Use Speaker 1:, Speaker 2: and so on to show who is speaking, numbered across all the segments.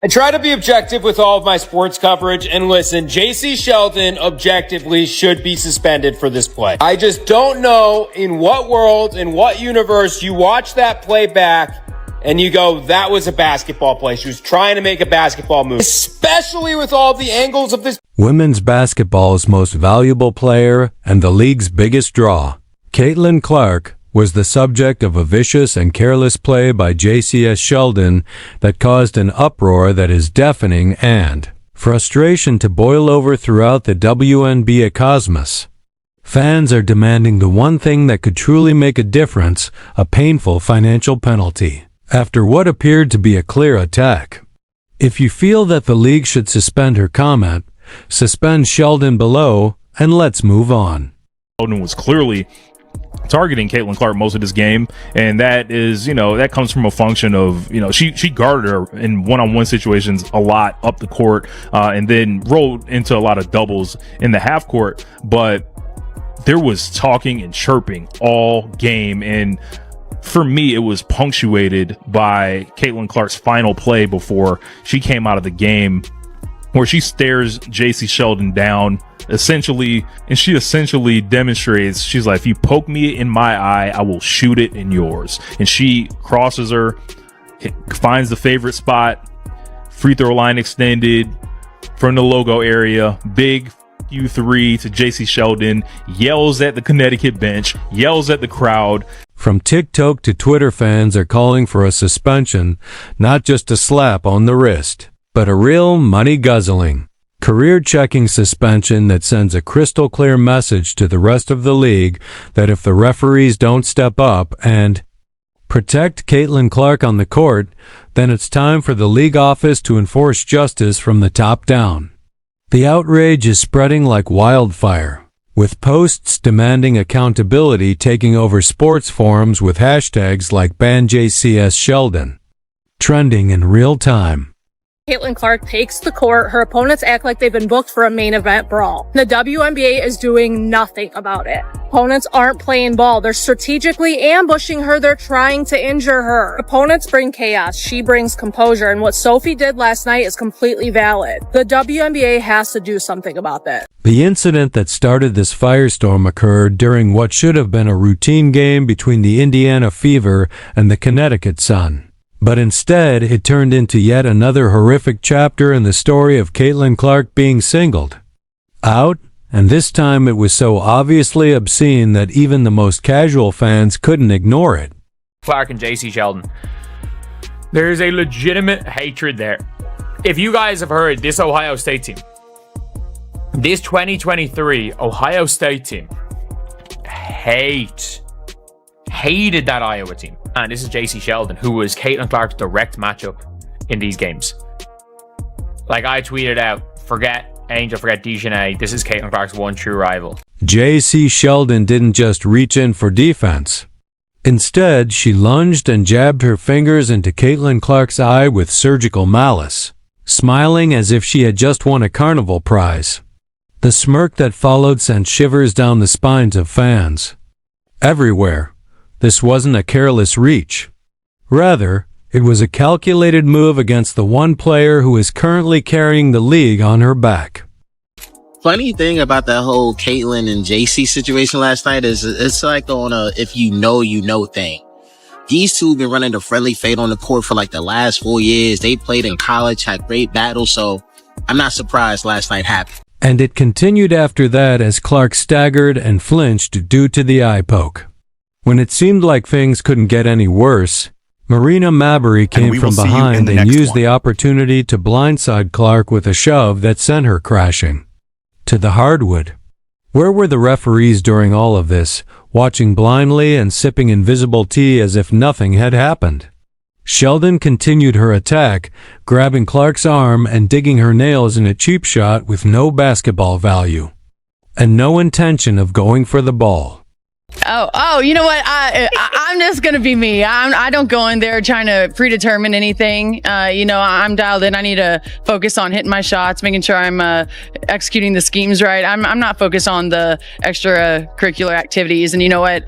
Speaker 1: I try to be objective with all of my sports coverage, and listen, JC Sheldon objectively should be suspended for this play. I just don't know in what world, in what universe you watch that play back and you go, that was a basketball play. She was trying to make a basketball move, especially with all the angles of this.
Speaker 2: Women's basketball's most valuable player and the league's biggest draw, Ctalin Clark, was the subject of a vicious and careless play by JCS Sheldon that caused an uproar that is deafening and frustration to boil over throughout the WNBA cosmos. Fans are demanding the one thing that could truly make a difference, a painful financial penalty, after what appeared to be a clear attack. If you feel that the league should suspend her comment, suspend Sheldon below, and let's move on.
Speaker 3: Sheldon was clearly targeting Ctalin Clark most of this game, and that is, that comes from a function of, she guarded her in one-on-one situations a lot up the court, and then rolled into a lot of doubles in the half court, but there was talking and chirping all game, and for me, it was punctuated by Ctalin Clark's final play before she came out of the game, where she stares JC Sheldon down, she essentially demonstrates, she's like, if you poke me in my eye, I will shoot it in yours. And she crosses her, finds the favorite spot, free throw line extended from the logo area, big U3 to JC Sheldon, yells at the Connecticut bench, yells at the crowd.
Speaker 2: From TikTok to Twitter, fans are calling for a suspension, not just a slap on the wrist, but a real money-guzzling, career-checking suspension that sends a crystal-clear message to the rest of the league that if the referees don't step up and protect Ctalin Clark on the court, then it's time for the league office to enforce justice from the top down. The outrage is spreading like wildfire, with posts demanding accountability taking over sports forums with hashtags like #BanJCSSheldon trending in real time.
Speaker 4: Ctalin Clark takes the court. Her opponents act like they've been booked for a main event brawl. The WNBA is doing nothing about it. Opponents aren't playing ball. They're strategically ambushing her. They're trying to injure her. Opponents bring chaos. She brings composure. And what Sophie did last night is completely valid. The WNBA has to do something about that.
Speaker 2: The incident that started this firestorm occurred during what should have been a routine game between the Indiana Fever and the Connecticut Sun. But instead, it turned into yet another horrific chapter in the story of Ctalin Clark being singled out, and this time it was so obviously obscene that even the most casual fans couldn't ignore it.
Speaker 5: Clark and JC Sheldon. There's a legitimate hatred there. If you guys have heard, this Ohio State team, this 2023 Ohio State team, hated that Iowa team. And this is JC Sheldon, who was Ctalin Clark's direct matchup in these games. Like I tweeted out, forget Angel, forget Dejanay. This is Ctalin Clark's one true rival.
Speaker 2: JC Sheldon didn't just reach in for defense. Instead, she lunged and jabbed her fingers into Ctalin Clark's eye with surgical malice, smiling as if she had just won a carnival prize. The smirk that followed sent shivers down the spines of fans everywhere. This wasn't a careless reach. Rather, it was a calculated move against the one player who is currently carrying the league on her back.
Speaker 6: Funny thing about that whole Ctalin and JC situation last night is it's like on a if you know thing. These two have been running the friendly fade on the court for like the last 4 years. They played in college, had great battles, so I'm not surprised last night happened.
Speaker 2: And it continued after that as Clark staggered and flinched due to the eye poke. When it seemed like things couldn't get any worse, Marina Mabury came from behind and used the opportunity to blindside Clark with a shove that sent her crashing to the hardwood. Where were the referees during all of this, watching blindly and sipping invisible tea as if nothing had happened? Sheldon continued her attack, grabbing Clark's arm and digging her nails in a cheap shot with no basketball value and no intention of going for the ball.
Speaker 7: Oh, you know what? I'm just gonna be me. I don't go in there trying to predetermine anything. I'm dialed in. I need to focus on hitting my shots, making sure I'm executing the schemes right. I'm not focused on the extracurricular activities. And you know what?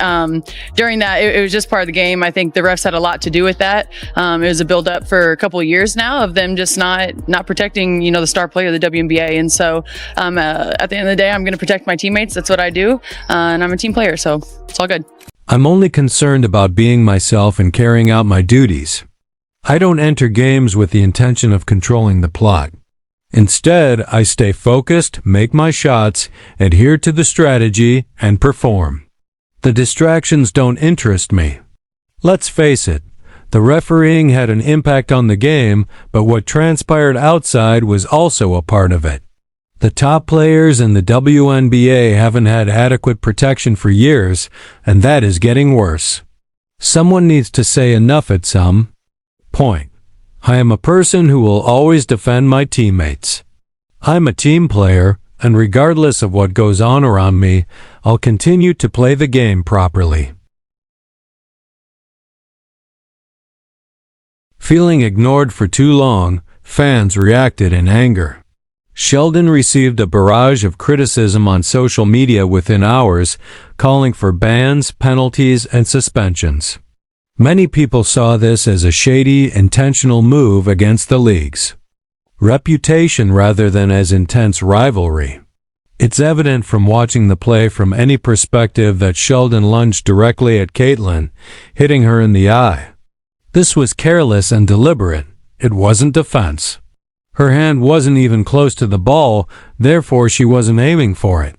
Speaker 7: During that, it was just part of the game. I think the refs had a lot to do with that. It was a build up for a couple of years now of them just not protecting, the star player of the WNBA. And so, at the end of the day, I'm going to protect my teammates. That's what I do, and I'm a team player, so it's all good.
Speaker 2: I'm only concerned about being myself and carrying out my duties. I don't enter games with the intention of controlling the plot. Instead, I stay focused, make my shots, adhere to the strategy, and perform. The distractions don't interest me. Let's face it, the refereeing had an impact on the game, but what transpired outside was also a part of it. The top players in the WNBA haven't had adequate protection for years, and that is getting worse. Someone needs to say enough at some point. I am a person who will always defend my teammates. I'm a team player, and regardless of what goes on around me, I'll continue to play the game properly. Feeling ignored for too long, fans reacted in anger. Sheldon received a barrage of criticism on social media within hours, calling for bans, penalties, and suspensions. Many people saw this as a shady, intentional move against the league's reputation rather than as intense rivalry. It's evident from watching the play from any perspective that Sheldon lunged directly at Ctalin, hitting her in the eye. This was careless and deliberate. It wasn't defense. Her hand wasn't even close to the ball, therefore she wasn't aiming for it.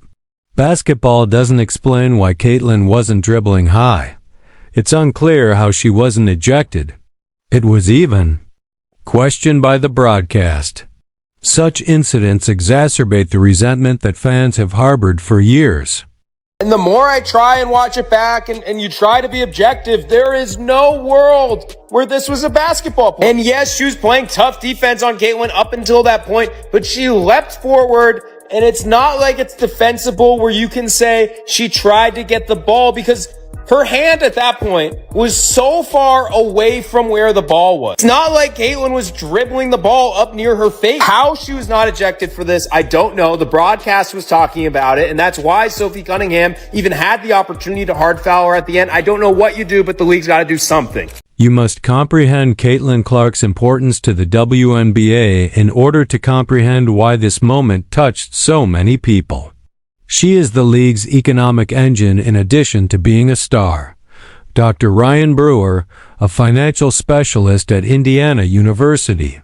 Speaker 2: Basketball doesn't explain why Ctalin wasn't dribbling high. It's unclear how she wasn't ejected. It was even questioned by the broadcast. Such incidents exacerbate the resentment that fans have harbored for years.
Speaker 1: And the more I try and watch it back and you try to be objective, there is no world where this was a basketball play. And yes, she was playing tough defense on Ctalin up until that point, but she leapt forward, and it's not like it's defensible where you can say she tried to get the ball, because her hand at that point was so far away from where the ball was. It's not like Ctalin was dribbling the ball up near her face. How she was not ejected for this, I don't know. The broadcast was talking about it, and that's why Sophie Cunningham even had the opportunity to hard foul her at the end. I don't know what you do, but the league's got to do something.
Speaker 2: You must comprehend Ctalin Clark's importance to the WNBA in order to comprehend why this moment touched so many people. She is the league's economic engine in addition to being a star. Dr. Ryan Brewer, a financial specialist at Indiana University,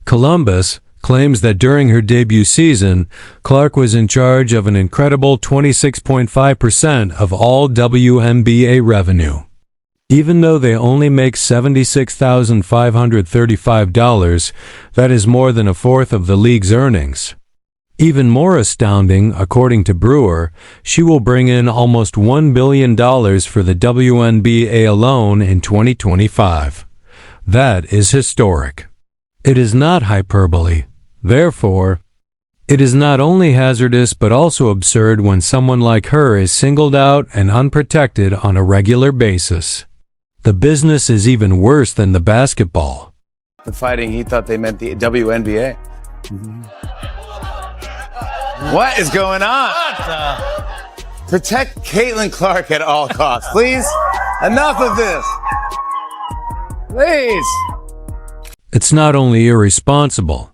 Speaker 2: Columbus, claims that during her debut season, Clark was in charge of an incredible 26.5% of all WNBA revenue. Even though they only make $76,535, that is more than a fourth of the league's earnings. Even more astounding, according to Brewer, she will bring in almost $1 billion for the WNBA alone in 2025. That is historic. It is not hyperbole. Therefore, it is not only hazardous but also absurd when someone like her is singled out and unprotected on a regular basis. The business is even worse than the basketball.
Speaker 8: The fighting, he thought they meant the WNBA. What is going on? Protect Ctalin Clark at all costs, please. Enough of this. Please.
Speaker 2: It's not only irresponsible.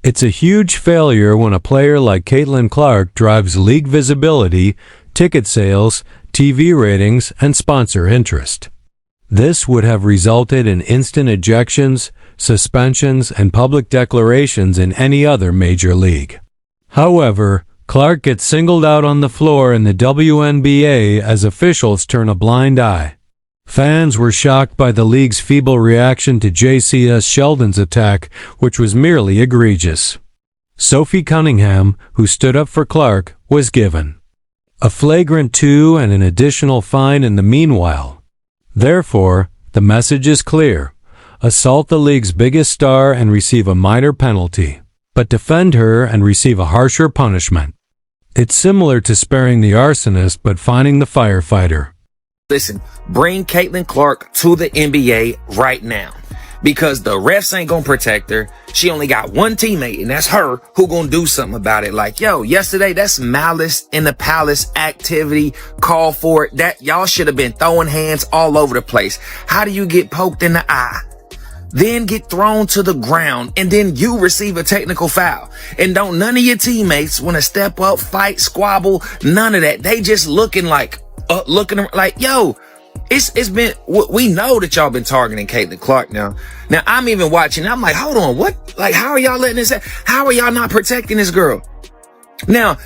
Speaker 2: It's a huge failure when a player like Ctalin Clark drives league visibility, ticket sales, TV ratings, and sponsor interest. This would have resulted in instant ejections, suspensions, and public declarations in any other major league. However, Clark gets singled out on the floor in the WNBA as officials turn a blind eye. Fans were shocked by the league's feeble reaction to JCS Sheldon's attack, which was merely egregious. Sophie Cunningham, who stood up for Clark, was given a flagrant 2 and an additional fine in the meanwhile. Therefore, the message is clear. Assault the league's biggest star and receive a minor penalty, but defend her and receive a harsher punishment. It's similar to sparing the arsonist but finding the firefighter.
Speaker 9: Listen, bring Ctalin Clark to the NBA right now. Because the refs ain't gonna protect her. She only got one teammate, and that's her, who gonna do something about it. Like, yo, yesterday, that's malice in the palace activity. Call for it. That y'all should have been throwing hands all over the place. How do you get poked in the eye, then get thrown to the ground, and then you receive a technical foul? And don't none of your teammates want to step up, fight, squabble, none of that. They just looking like, yo, it's been, we know that y'all been targeting Ctalin Clark now. Now I'm even watching, I'm like, hold on, what? Like, how are y'all letting this happen? How are y'all not protecting this girl? Now,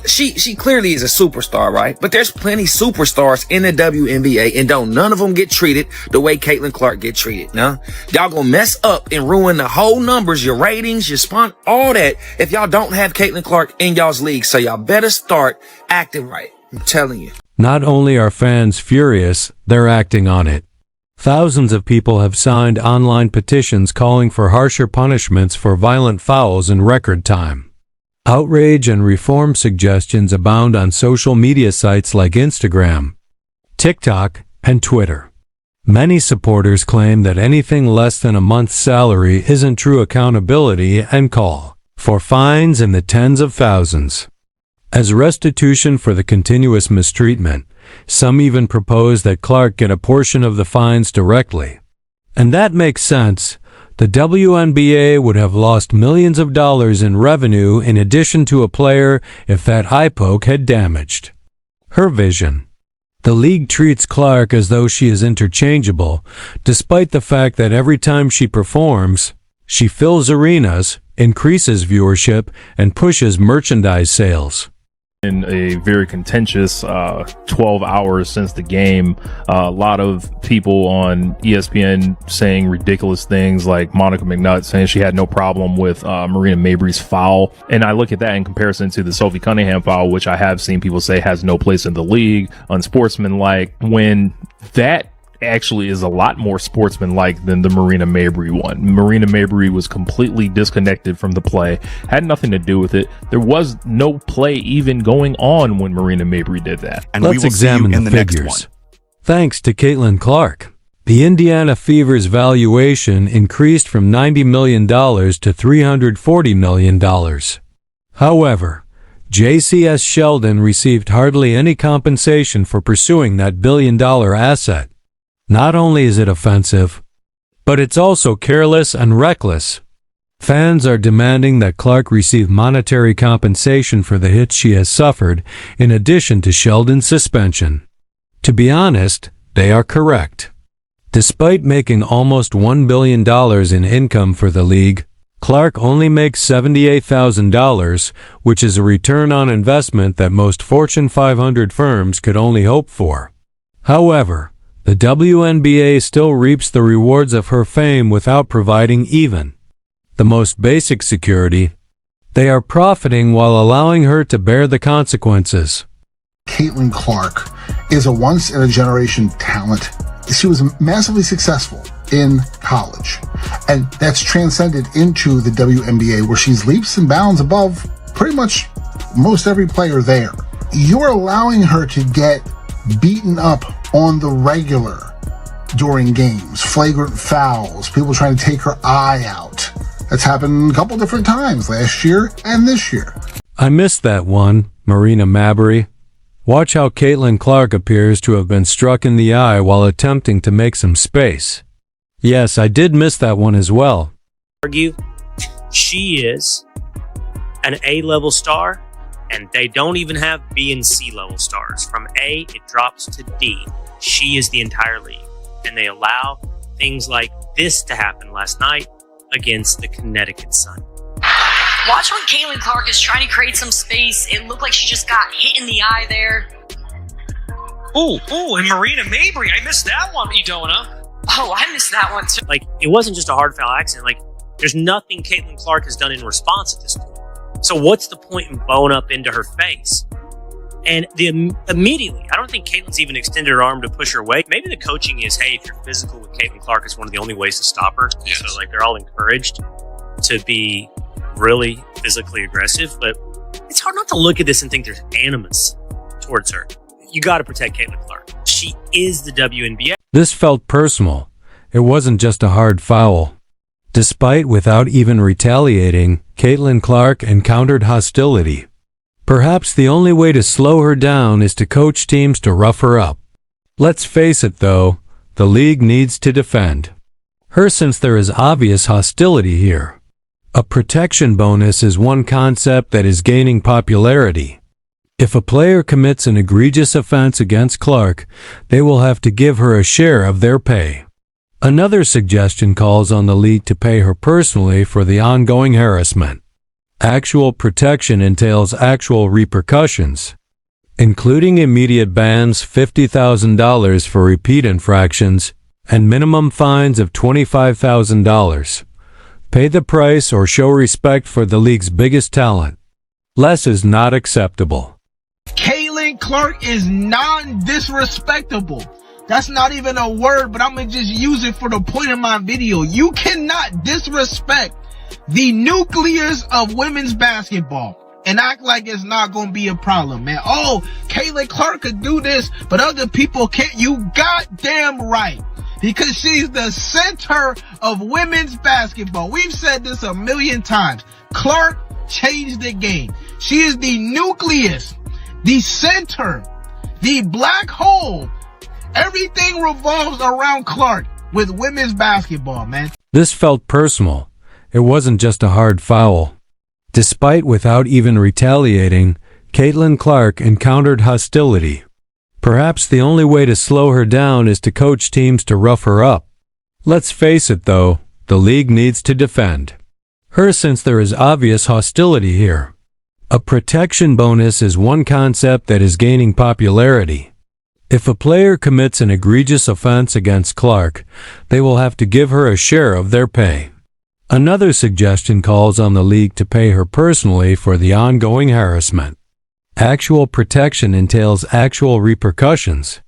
Speaker 9: she clearly is a superstar, right? But there's plenty superstars in the WNBA, and don't none of them get treated the way Ctalin Clark get treated. Now, y'all gonna mess up and ruin the whole numbers, your ratings, your all that, if y'all don't have Ctalin Clark in y'all's league. So y'all better start acting right. I'm telling you.
Speaker 2: Not only are fans furious, they're acting on it. Thousands of people have signed online petitions calling for harsher punishments for violent fouls in record time. Outrage and reform suggestions abound on social media sites like Instagram, TikTok, and Twitter. Many supporters claim that anything less than a month's salary isn't true accountability and call for fines in the tens of thousands. As restitution for the continuous mistreatment, some even propose that Clark get a portion of the fines directly. And that makes sense. The WNBA would have lost millions of dollars in revenue in addition to a player if that eye poke had damaged her vision. The league treats Clark as though she is interchangeable, despite the fact that every time she performs, she fills arenas, increases viewership, and pushes merchandise sales.
Speaker 3: In a very contentious 12 hours since the game, a lot of people on ESPN saying ridiculous things, like Monica McNutt saying she had no problem with Marina Mabry's foul. And I look at that in comparison to the Sophie Cunningham foul, which I have seen people say has no place in the league, unsportsmanlike, when that actually is a lot more sportsmanlike than the Marina Mabry one. Marina Mabry was completely disconnected from the play, had nothing to do with it. There was no play even going on when Marina Mabry did that.
Speaker 2: And let's examine the figures. Thanks to Ctalin Clark, the Indiana Fever's valuation increased from $90 million to $340 million. However, JCS Sheldon received hardly any compensation for pursuing that billion-dollar asset. Not only is it offensive, but it's also careless and reckless. Fans are demanding that Clark receive monetary compensation for the hits she has suffered, in addition to Sheldon's suspension. To be honest, they are correct. Despite making almost $1 billion in income for the league, Clark only makes $78,000, which is a return on investment that most Fortune 500 firms could only hope for. However, the WNBA still reaps the rewards of her fame without providing even the most basic security. They are profiting while allowing her to bear the consequences.
Speaker 10: Ctalin Clark is a once-in-a-generation talent. She was massively successful in college, and that's transcended into the WNBA, where she's leaps and bounds above pretty much most every player there. You're allowing her to get beaten up on the regular during games, flagrant fouls, people trying to take her eye out. That's happened a couple different times last year and this year.
Speaker 2: I missed that one, Marina Mabry. Watch how Ctalin Clark appears to have been struck in the eye while attempting to make some space. Yes, I did miss that one as well.
Speaker 11: Argue she is an A-level star, and they don't even have B and C level stars. From A, it drops to D. She is the entire league. And they allow things like this to happen last night against the Connecticut Sun.
Speaker 12: Watch when Ctalin Clark is trying to create some space. It looked like she just got hit in the eye there.
Speaker 11: Oh, and Marina Mabry. I missed that one, Edona.
Speaker 12: Oh, I missed that one too.
Speaker 11: Like, it wasn't just a hard foul accident. Like, there's nothing Ctalin Clark has done in response at this point. So what's the point in bowing up into her face? And immediately, I don't think Caitlin's even extended her arm to push her away. Maybe the coaching is, hey, if you're physical with Ctalin Clark, it's one of the only ways to stop her. Yes. So, like, they're all encouraged to be really physically aggressive. But it's hard not to look at this and think there's animus towards her. You got to protect Caitlin Clark. She is the WNBA.
Speaker 2: This felt personal. It wasn't just a hard foul. Despite without even retaliating, Ctalin Clark encountered hostility. Perhaps the only way to slow her down is to coach teams to rough her up. Let's face it though, the league needs to defend her since there is obvious hostility here. A protection bonus is one concept that is gaining popularity. If a player commits an egregious offense against Clark, they will have to give her a share of their pay. Another suggestion calls on the league to pay her personally for the ongoing harassment. Actual protection entails actual repercussions, including immediate bans, $50,000 for repeat infractions, and minimum fines of $25,000. Pay the price or show respect for the league's biggest talent. Less is not acceptable.
Speaker 13: Ctalin Clark is non-disrespectable. That's not even a word, but I'm going to just use it for the point of my video. You cannot disrespect the nucleus of women's basketball and act like it's not going to be a problem, man. Oh, Ctalin Clark could do this, but other people can't. You goddamn right. Because she's the center of women's basketball. We've said this a million times. Clark changed the game. She is the nucleus, the center, the black hole. Everything revolves around Clark with women's basketball, man.
Speaker 2: This felt personal. It wasn't just a hard foul. Despite without even retaliating, Ctalin Clark encountered hostility. Perhaps the only way to slow her down is to coach teams to rough her up. Let's face it though, the league needs to defend her since there is obvious hostility here. A protection bonus is one concept that is gaining popularity. If a player commits an egregious offense against Clark, they will have to give her a share of their pay. Another suggestion calls on the league to pay her personally for the ongoing harassment. Actual protection entails actual repercussions,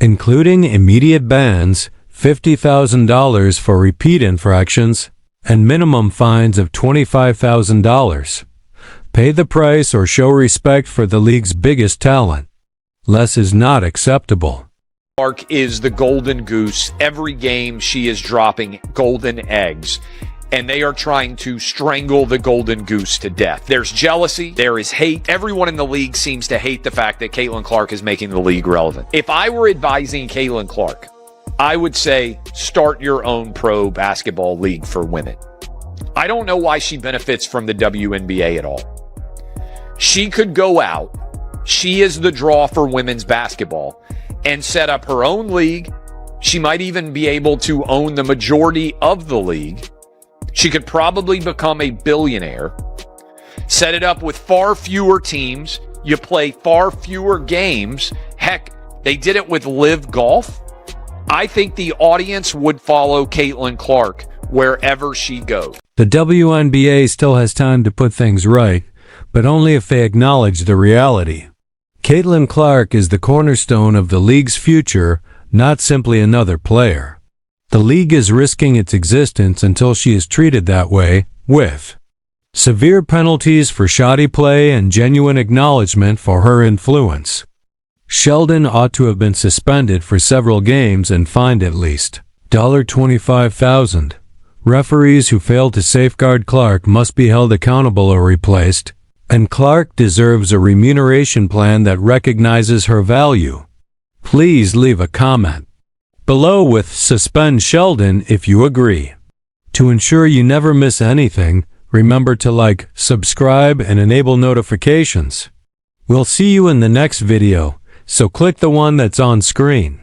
Speaker 2: including immediate bans, $50,000 for repeat infractions, and minimum fines of $25,000. Pay the price or show respect for the league's biggest talent. Less is not acceptable.
Speaker 14: Clark is the golden goose. Every game she is dropping golden eggs, and they are trying to strangle the golden goose to death. There's jealousy, there is hate. Everyone in the league seems to hate the fact that Caitlin Clark is making the league relevant. If I were advising Caitlin Clark, I would say start your own pro basketball league for women. I don't know why she benefits from the WNBA at all. She could go out, she is the draw for women's basketball, and set up her own league. She might even be able to own the majority of the league. She could probably become a billionaire. Set it up with far fewer teams. You play far fewer games. Heck, they did it with Live Golf. I think the audience would follow Caitlin Clark wherever she goes.
Speaker 2: The WNBA still has time to put things right, but only if they acknowledge the reality. Caitlin Clark is the cornerstone of the league's future, not simply another player. The league is risking its existence until she is treated that way, with severe penalties for shoddy play and genuine acknowledgement for her influence. Sheldon ought to have been suspended for several games and fined at least $25,000. Referees who fail to safeguard Clark must be held accountable or replaced, and Clark deserves a remuneration plan that recognizes her value. Please leave a comment below with "Suspend Sheldon" if you agree. To ensure you never miss anything, remember to like, subscribe, and enable notifications. We'll see you in the next video, so click the one that's on screen.